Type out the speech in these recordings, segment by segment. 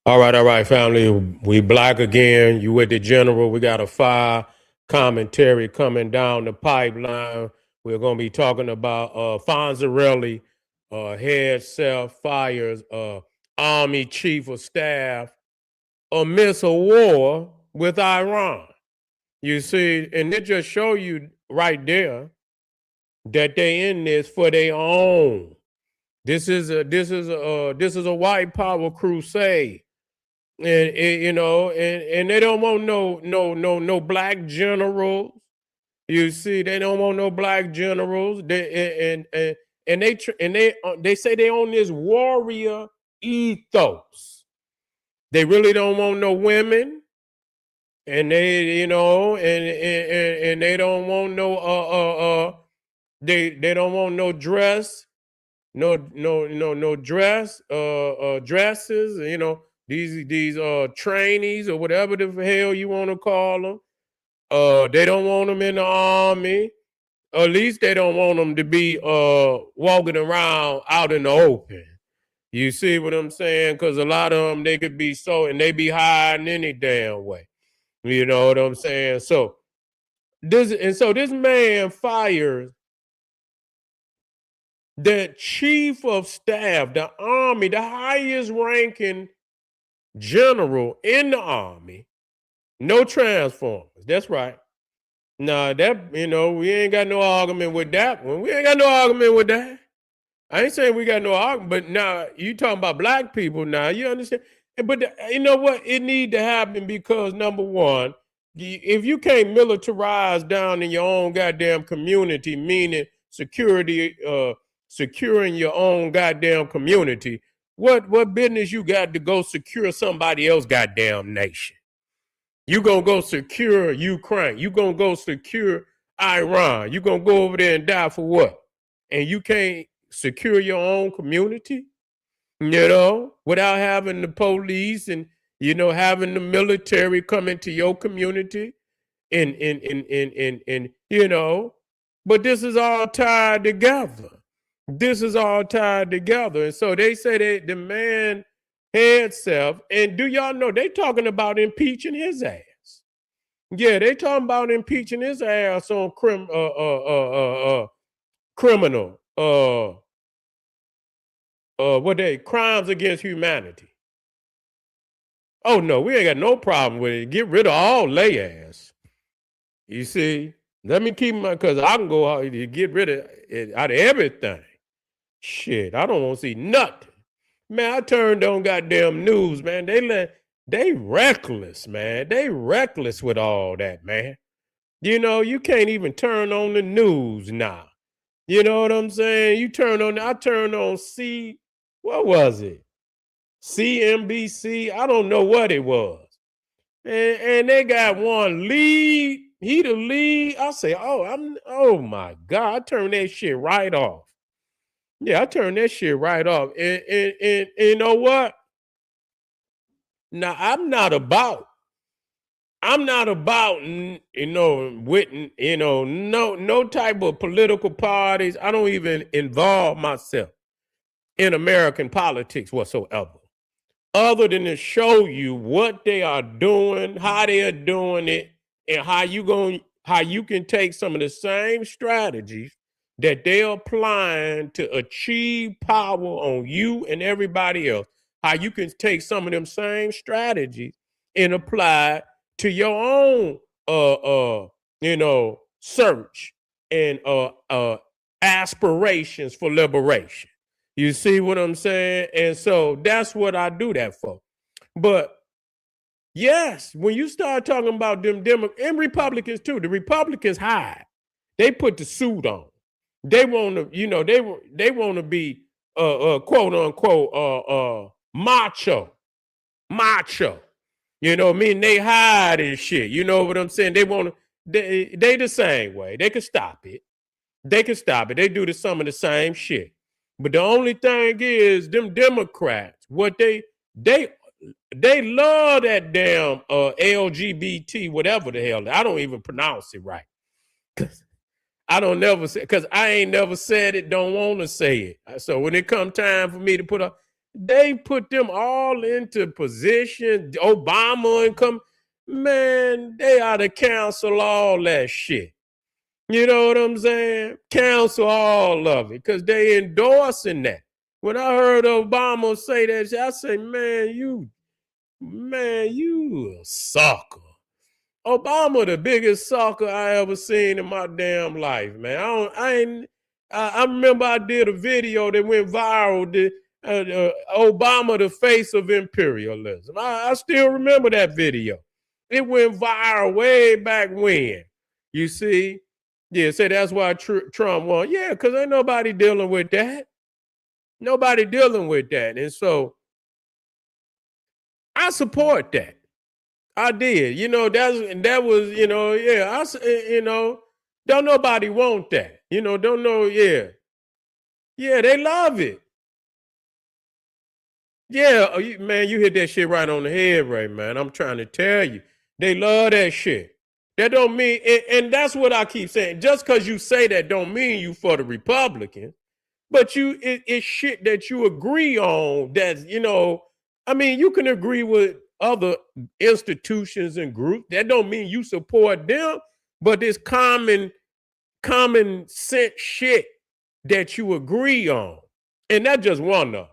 All right, family. We black again. You with the general. We got a fire commentary coming down the pipeline. We're going to be talking about Fonzarelli, Hegseth fires Army Chief of Staff amidst a war with Iran. You see, and it just show you right there that they in this for their own. This is a white power crusade. And you know, and they don't want no black generals. You see, they don't want no black generals. They say they own this warrior ethos. They really don't want no women, and and they don't want they don't want no dress, no dress, dresses. These trainees or whatever the hell you want to call them. They don't want them in the army. Or at least they don't want them to be walking around out in the open. You see what I'm saying? Because a lot of them, they could be and they be hiding any damn way. You know what I'm saying? So this man fires the chief of staff, the army, the highest ranking general in the army. No transformers. That's right. Nah, we ain't got no argument with that one. We ain't got no argument with that. I ain't saying we got no argument, but now you talking about black people now, you understand? But you know what? It need to happen because number one, if you can't militarize down in your own goddamn community, meaning security, securing your own goddamn community, what business you got to go secure somebody else goddamn nation? You gonna go secure Ukraine. You gonna go secure Iran. You gonna go over there and die for what? And you can't secure your own community, without having the police and having the military come into your community and but this is all tied together. This is all tied together. And so they say that the man Hegseth, and do y'all know they talking about impeaching his ass? Yeah, they talking about impeaching his ass on criminal crimes against humanity. Oh no, we ain't got no problem with it. Get rid of all lay ass. You see, let me keep because I can go out and get rid of it out of everything. Shit, I don't want to see nothing. Man, I turned on goddamn news, man. They reckless, man. They reckless with all that, man. You can't even turn on the news now. You know what I'm saying? I turned on what was it? CNBC? I don't know what it was. And they got one lead. He the lead. I say, oh my God, I turned that shit right off. Yeah, I turned that shit right off. And you know what? Now I'm not about with no type of political parties. I don't even involve myself in American politics whatsoever, other than to show you what they are doing, how they are doing it, and how you can take some of the same strategies that they're applying to achieve power on you and everybody else. How you can take some of them same strategies and apply to your own search and aspirations for liberation. You see what I'm saying? And so that's what I do that for. But yes, when you start talking about them and Republicans too, the Republicans hide. They put the suit on. They want to, they want to be quote unquote macho. Meaning they hide and shit. You know what I'm saying? They want to. They the same way. They can stop it. They do some of the same shit. But the only thing is, them Democrats, what they love that damn LGBT, whatever the hell. I don't even pronounce it right. I don't never say, because I ain't never said it, don't want to say it. So when it come time for me to put up, They put them all into position. Obama and come, man, they ought to cancel all that shit. You know what I'm saying? Cancel all of it because they endorsing that. When I heard Obama say that, I say, man, you a sucker. Obama, the biggest sucker I ever seen in my damn life, man. I remember I did a video that went viral. Obama, the face of imperialism. I still remember that video. It went viral way back when. You see, yeah. So that's why Trump won. Yeah, because ain't nobody dealing with that. Nobody dealing with that, and so I support that. I did. That was, yeah, don't nobody want that. Don't know, yeah. Yeah, they love it. Yeah, man, you hit that shit right on the head, right, man. I'm trying to tell you. They love that shit. That don't mean, and that's what I keep saying. Just because you say that don't mean you for the Republicans. But it's shit that you agree on. I mean, you can agree with other institutions and groups. That don't mean you support them, but it's common sense shit that you agree on. And that's just one of them.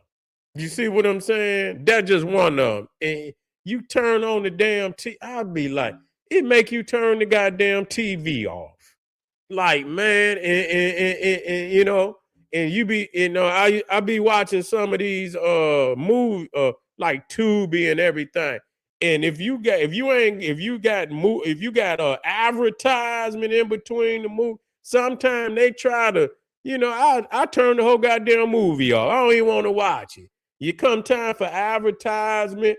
You see what I'm saying? That's just one of them. And you turn on the damn TV, I'll be like, it make you turn the goddamn TV off. Like, man, and and you be, I be watching some of these movies, like Tubi and everything. And if you got advertisement in between the movie, sometimes they try to, I turn the whole goddamn movie off. I don't even want to watch it. You come time for advertisement,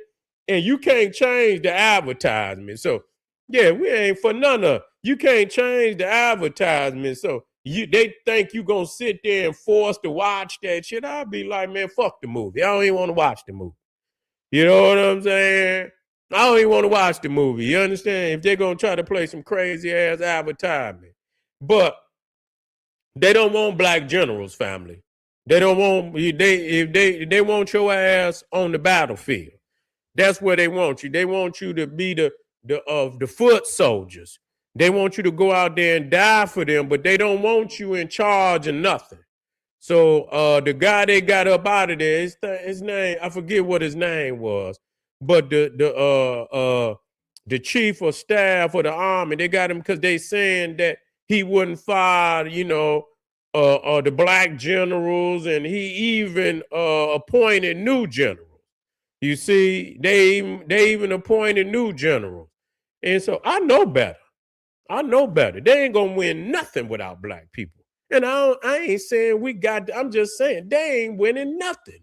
and you can't change the advertisement. So yeah, we ain't for none of. You can't change the advertisement. So they think you gonna sit there and force to watch that shit. I'll be like, man, fuck the movie. I don't even want to watch the movie. You know what I'm saying? I don't even want to watch the movie. You understand? If they're gonna try to play some crazy ass advertisement. But they don't want black generals, family. They don't want they want your ass on the battlefield. That's where they want you. They want you to be the foot soldiers. They want you to go out there and die for them, but they don't want you in charge of nothing. So the guy they got up out of there, his name, I forget what his name was, but the chief of staff of the army, they got him because they saying that he wouldn't fire, the black generals, and he even appointed new generals. You see, they even appointed new generals. And so I know better. I know better. They ain't gonna win nothing without black people. And I ain't saying I'm just saying they ain't winning nothing.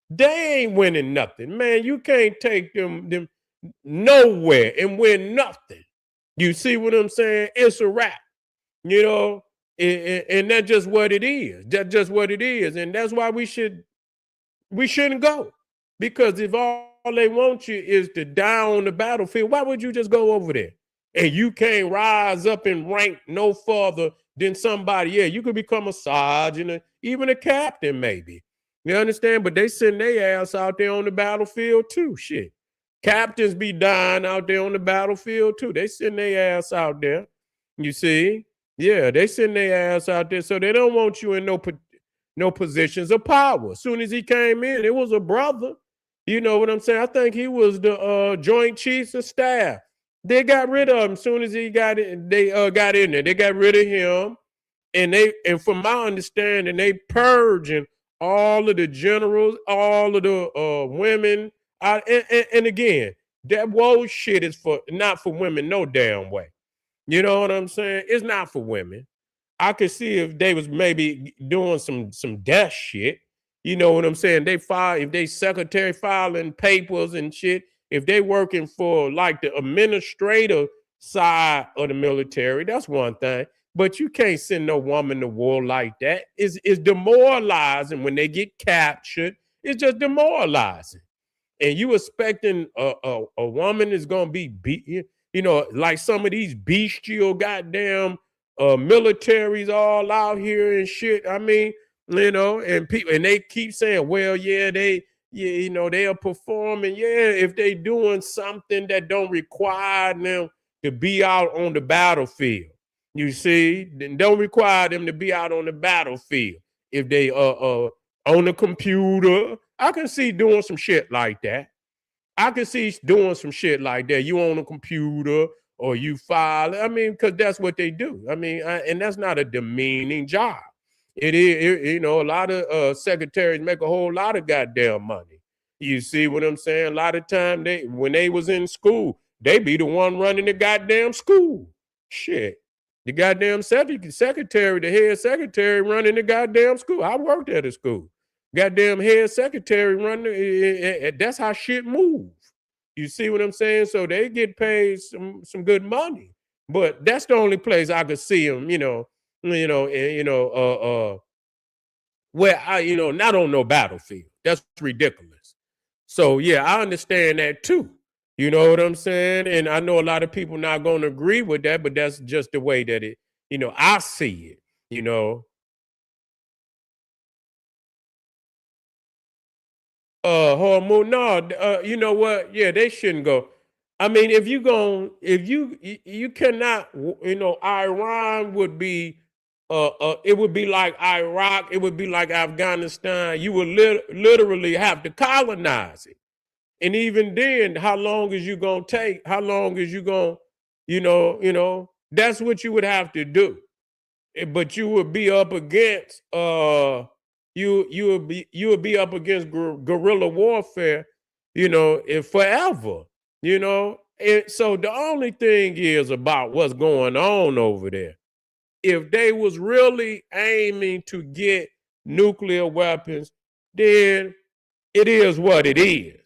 They ain't winning nothing. Man, you can't take them nowhere and win nothing. You see what I'm saying? It's a wrap, you know, and that's just what it is. That's just what it is. And that's why we shouldn't go. Because if all they want you is to die on the battlefield, why would you just go over there? And you can't rise up in rank no further than somebody. Yeah, you could become a sergeant, even a captain, maybe. You understand? But they send their ass out there on the battlefield too. Shit. Captains be dying out there on the battlefield too. They send their ass out there. You see? Yeah, they send their ass out there. So they don't want you in no positions of power. As soon as he came in, it was a brother. You know what I'm saying? I think he was the Joint Chiefs of Staff. They got rid of him as soon as he got in. They got in there. They got rid of him, and from my understanding, they purging all of the generals, all of the women. And again, that woe shit is not for women no damn way. You know what I'm saying? It's not for women. I could see if they was maybe doing some death shit. You know what I'm saying? If they secretary filing papers and shit, if they working for like the administrative side of the military, that's one thing. But you can't send no woman to war like that. It's demoralizing when they get captured. It's just demoralizing. And you expecting a woman is gonna be like some of these bestial goddamn militaries all out here and shit. I mean, and people, and they keep saying, well, yeah, you know, they are performing. Yeah, if they doing something that don't require them to be out on the battlefield, you see, then don't require them to be out on the battlefield. If they on the computer, I can see doing some shit like that. I can see doing some shit like that. You on a computer or you file. I mean, because that's what they do. I mean, and that's not a demeaning job. It is, you know, a lot of secretaries make a whole lot of goddamn money. You see what I'm saying? A lot of time when they was in school, they be the one running the goddamn school. Shit. The goddamn secretary, the head secretary running the goddamn school. I worked at a school. Goddamn head secretary running. That's how shit move. You see what I'm saying? So they get paid some good money. But that's the only place I could see them, where not on no battlefield. That's ridiculous. So yeah, I understand that too. You know what I'm saying? And I know a lot of people not going to agree with that, but that's just the way that I see it. You know, hormone. No, you know what? Yeah, they shouldn't go. I mean, if you cannot, Iran would be, it would be like Iraq, it would be like Afghanistan. You would literally have to colonize it, and even then, how long is you gonna take? How long is you gonna, That's what you would have to do. But you would be up against you would be up against guerrilla warfare, if forever, and so the only thing is about what's going on over there. If they was really aiming to get nuclear weapons, then it is what it is.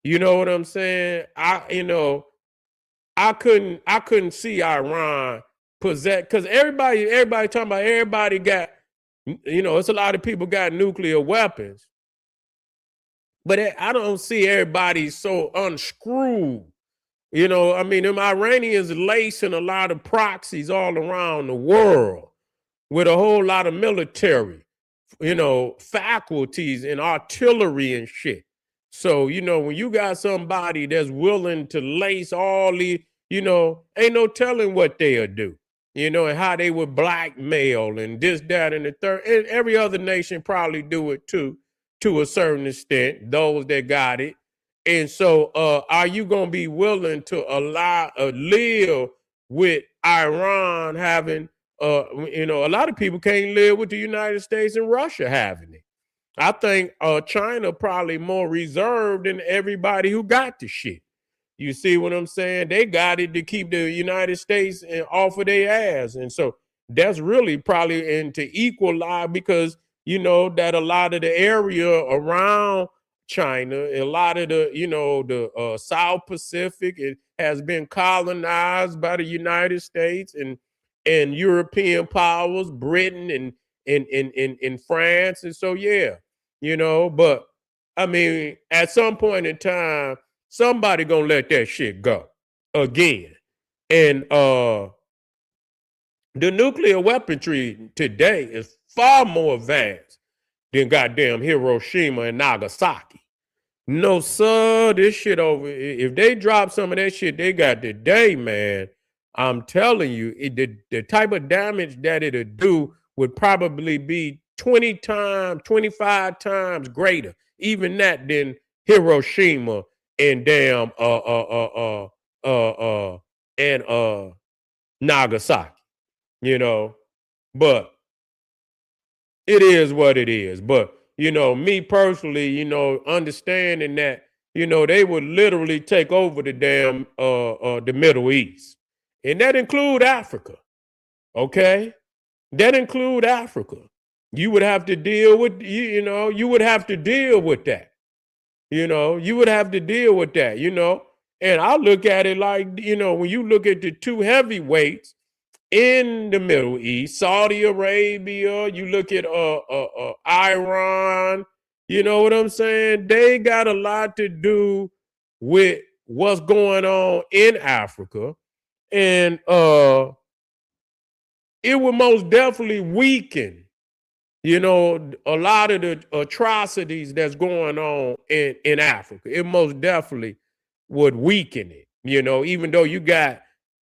You know what I'm saying? I couldn't see Iran possess, because everybody talking about, everybody got, it's a lot of people got nuclear weapons, but I don't see everybody so unscrewed. I mean, them Iranians lacing a lot of proxies all around the world with a whole lot of military, faculties and artillery and shit. So, when you got somebody that's willing to lace all the, ain't no telling what they'll do, and how they would blackmail and this, that, and the third. And every other nation probably do it too, to a certain extent, those that got it. And so, are you going to be willing to live with Iran having, a lot of people can't live with the United States and Russia having it. I think China probably more reserved than everybody who got the shit. You see what I'm saying? They got it to keep the United States off of their ass. And so that's really probably into equalize, because that a lot of the area around China, a lot of the South Pacific, it has been colonized by the United States and European powers, Britain and France. And so yeah, but I mean, at some point in time, somebody gonna let that shit go again. And the nuclear weaponry today is far more advanced than goddamn Hiroshima and Nagasaki. No, sir, this shit over. If they drop some of that shit they got today, man, I'm telling you, the type of damage that it'll do would probably be 20 times, 25 times greater, even that, than Hiroshima and damn and Nagasaki, you know. But it is what it is. But me personally, understanding that, they would literally take over the damn the Middle East. And that include Africa. Okay? That include Africa. You would have to deal with you would have to deal with that. You would have to deal with that. And I look at it like, when you look at the two heavyweights in the Middle East, Saudi Arabia, you look at Iran, you know what I'm saying? They got a lot to do with what's going on in Africa. And it will most definitely weaken You know, a lot of the atrocities that's going on in Africa, it most definitely would weaken it. You know, even though you got,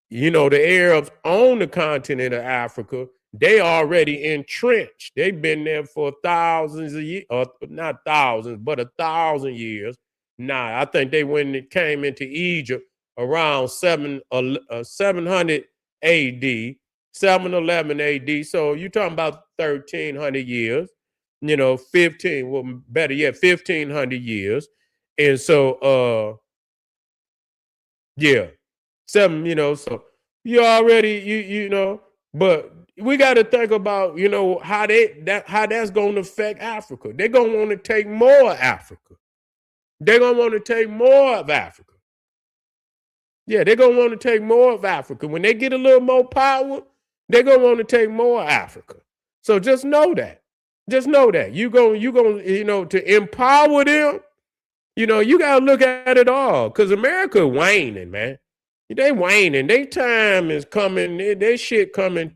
you know, the Arabs on the continent of Africa, they already entrenched. They've been there for thousands of years, or not thousands, but 1,000 years. Nah, I think they when it came into Egypt around 700 AD, 711 AD. So you're talking about 1,300 years, you know, 15, well, better yet, 1,500 years. And so, yeah, seven, you know, so you already, you know, but we got to think about, you know, how that's going to affect Africa. They're going to want to take more of Africa. They're going to want to take more of Africa. Yeah, they're gonna want to take more of Africa. When they get a little more power, they're gonna want to take more of Africa. So just know that. Just know that. You gonna, you know, to empower them, you know, you gotta look at it all. Cause America waning, man. They waning. Their time is coming, their shit coming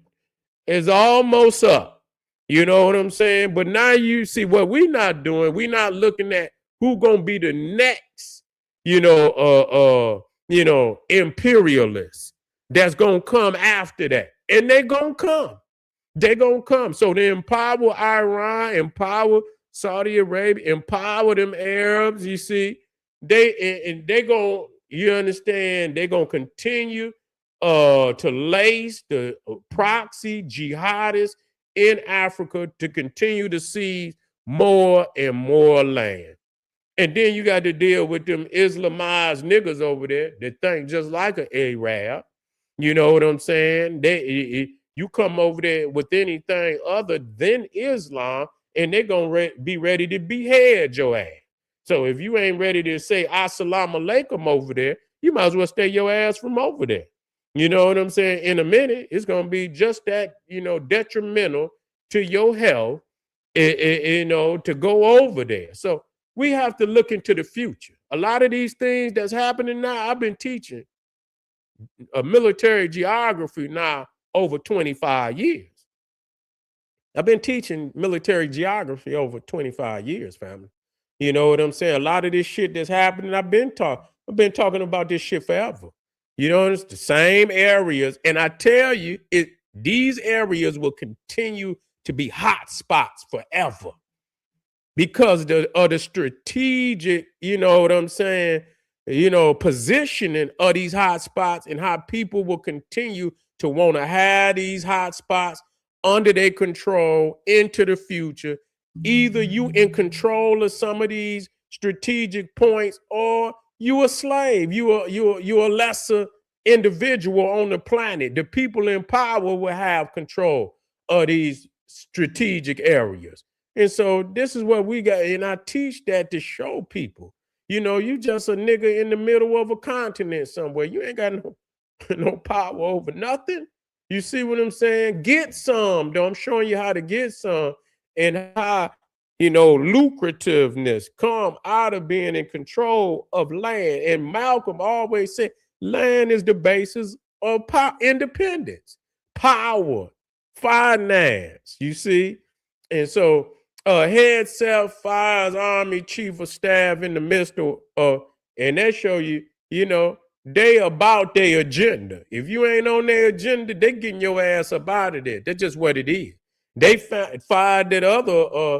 is almost up. You know what I'm saying? But now you see what we not doing. We not looking at who gonna be the next, you know, imperialists that's gonna come after that. And they gonna come. They gonna come. So they empower Iran, empower Saudi Arabia, empower them Arabs. You see, they gonna, you understand, they gonna continue to lace the proxy jihadists in Africa to continue to seize more and more land. And then you got to deal with them Islamized niggas over there that think just like an Arab. You know what I'm saying? You come over there with anything other than Islam, and they're gonna be ready to behead your ass. So if you ain't ready to say Assalamu alaikum over there, you might as well stay your ass from over there. You know what I'm saying? In a minute, it's gonna be just that, you know, detrimental to your health, you know, to go over there. So we have to look into the future. A lot of these things that's happening now, I've been teaching a military geography now over 25 years. I've been teaching military geography over 25 years, family. You know what I'm saying? A lot of this shit that's happening, I've been talking about this shit forever. You know, it's the same areas. And I tell you, these areas will continue to be hot spots forever because of the strategic, you know what I'm saying, you know, positioning of these hot spots and how people will continue to want to have these hot spots under their control into the future. Either you in control of some of these strategic points, or you a slave. You a lesser individual on the planet. The people in power will have control of these strategic areas. And so this is what we got. And I teach that to show people, you know, you just a nigga in the middle of a continent somewhere. You ain't got no power over nothing. You see what I'm saying? Get some, though. I'm showing you how to get some and how, you know, lucrativeness come out of being in control of land. And Malcolm always said, land is the basis of independence, power, finance, you see? And so Hegseth fires Army Chief of Staff in the midst of, and that show you, you know, they about their agenda. If you ain't on their agenda, they getting your ass up out of there. That's just what it is. They fired that other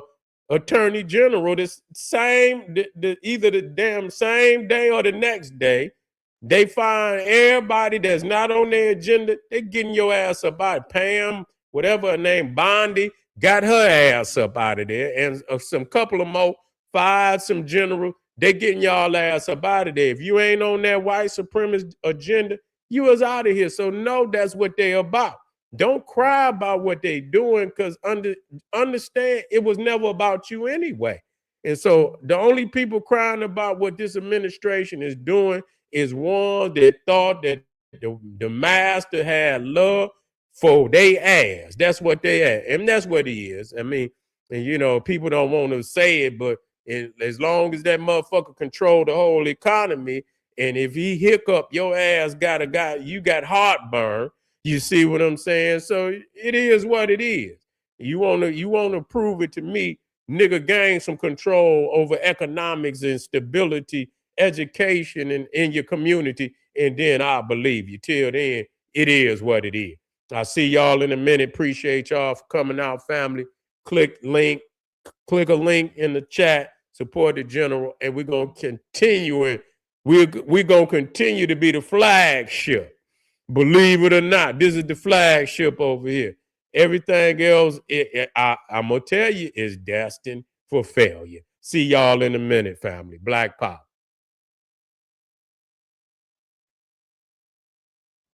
attorney general this either the damn same day or the next day. They find everybody that's not on their agenda. They getting your ass up out. Pam, whatever her name, Bondi, got her ass up out of there, and some couple of more fired some general. They getting y'all ass up out of there. If you ain't on that white supremacist agenda, you was out of here. So no, that's what they about. Don't cry about what they doing, because understand it was never about you anyway. And so the only people crying about what this administration is doing is one that thought that the master had love for they ass. That's what they ass. And that's what he is. I mean, and you know, people don't want to say it, but as long as that motherfucker control the whole economy, and if he hiccup, your ass you got heartburn. You see what I'm saying? So it is what it is. You wanna prove it to me, nigga, gain some control over economics and stability, education in your community, and then I'll believe you. Till then, it is what it is. I'll see y'all in a minute. Appreciate y'all for coming out, family. Click a link in the chat, support the general, and we're gonna continue it. We're gonna continue to be the flagship. Believe it or not, this is the flagship over here. Everything else, I'm gonna tell you, is destined for failure. See y'all in a minute, family. Black Pop.